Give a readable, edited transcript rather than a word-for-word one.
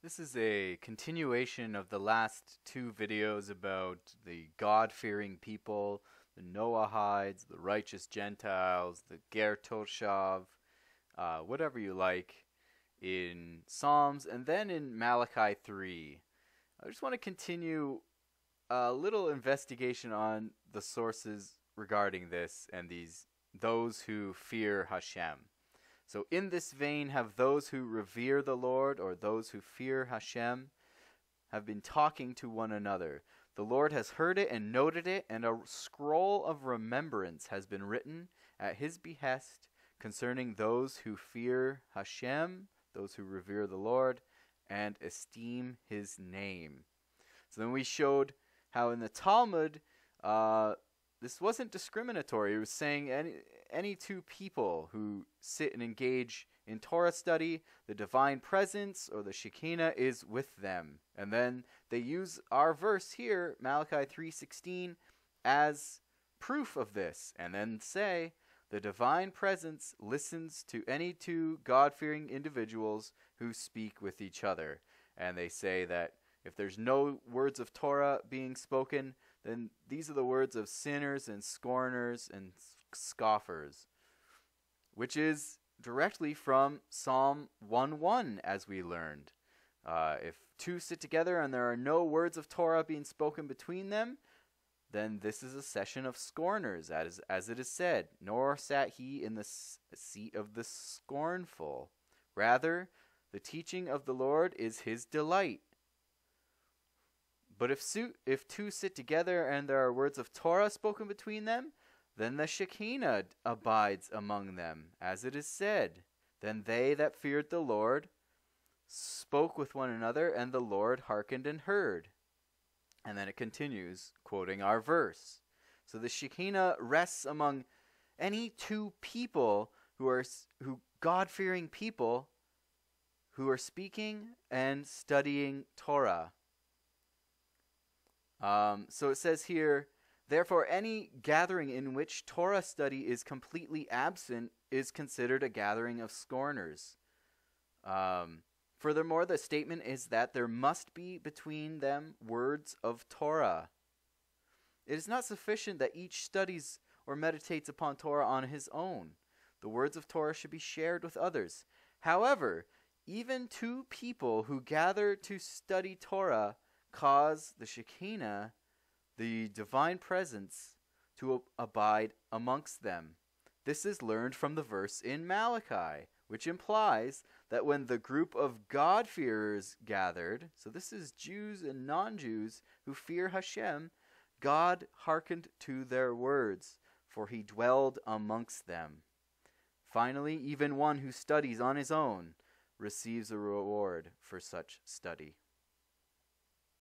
This is a continuation of the last two videos about the God-fearing people, the Noahides, the righteous gentiles, the toshav, whatever you like, in Psalms, and then in Malachi 3. I just want to continue a little investigation on the sources regarding this and those who fear Hashem. So in this vein have those who revere the Lord, or those who fear Hashem, have been talking to one another. The Lord has heard it and noted it, and a scroll of remembrance has been written at his behest concerning those who fear Hashem, those who revere the Lord, and esteem his name. So then we showed how in the Talmud, this wasn't discriminatory. It was saying any two people who sit and engage in Torah study, the divine presence or the Shekhinah is with them. And then they use our verse here, Malachi 3:16, as proof of this, and then say the divine presence listens to any two God-fearing individuals who speak with each other. And they say that if there's no words of Torah being spoken, then these are the words of sinners and scorners and scoffers, which is directly from Psalm 1:1, as we learned. If two sit together and there are no words of Torah being spoken between them, then this is a session of scorners, as it is said, nor sat he in the seat of the scornful. Rather, the teaching of the Lord is his delight. But if two sit together and there are words of Torah spoken between them, then the Shekhinah abides among them, as it is said. Then they that feared the Lord spoke with one another, and the Lord hearkened and heard. And then it continues, quoting our verse. So the Shekhinah rests among any two people who God-fearing people who are speaking and studying Torah. So it says here, therefore any gathering in which Torah study is completely absent is considered a gathering of scorners. Furthermore, the statement is that there must be between them words of Torah. It is not sufficient that each studies or meditates upon Torah on his own. The words of Torah should be shared with others. However, even two people who gather to study Torah cause the Shekhinah, the divine presence, to abide amongst them. This is learned from the verse in Malachi, which implies that when the group of God-fearers gathered, so this is Jews and non-Jews who fear Hashem, God hearkened to their words, for he dwelled amongst them. Finally, even one who studies on his own receives a reward for such study.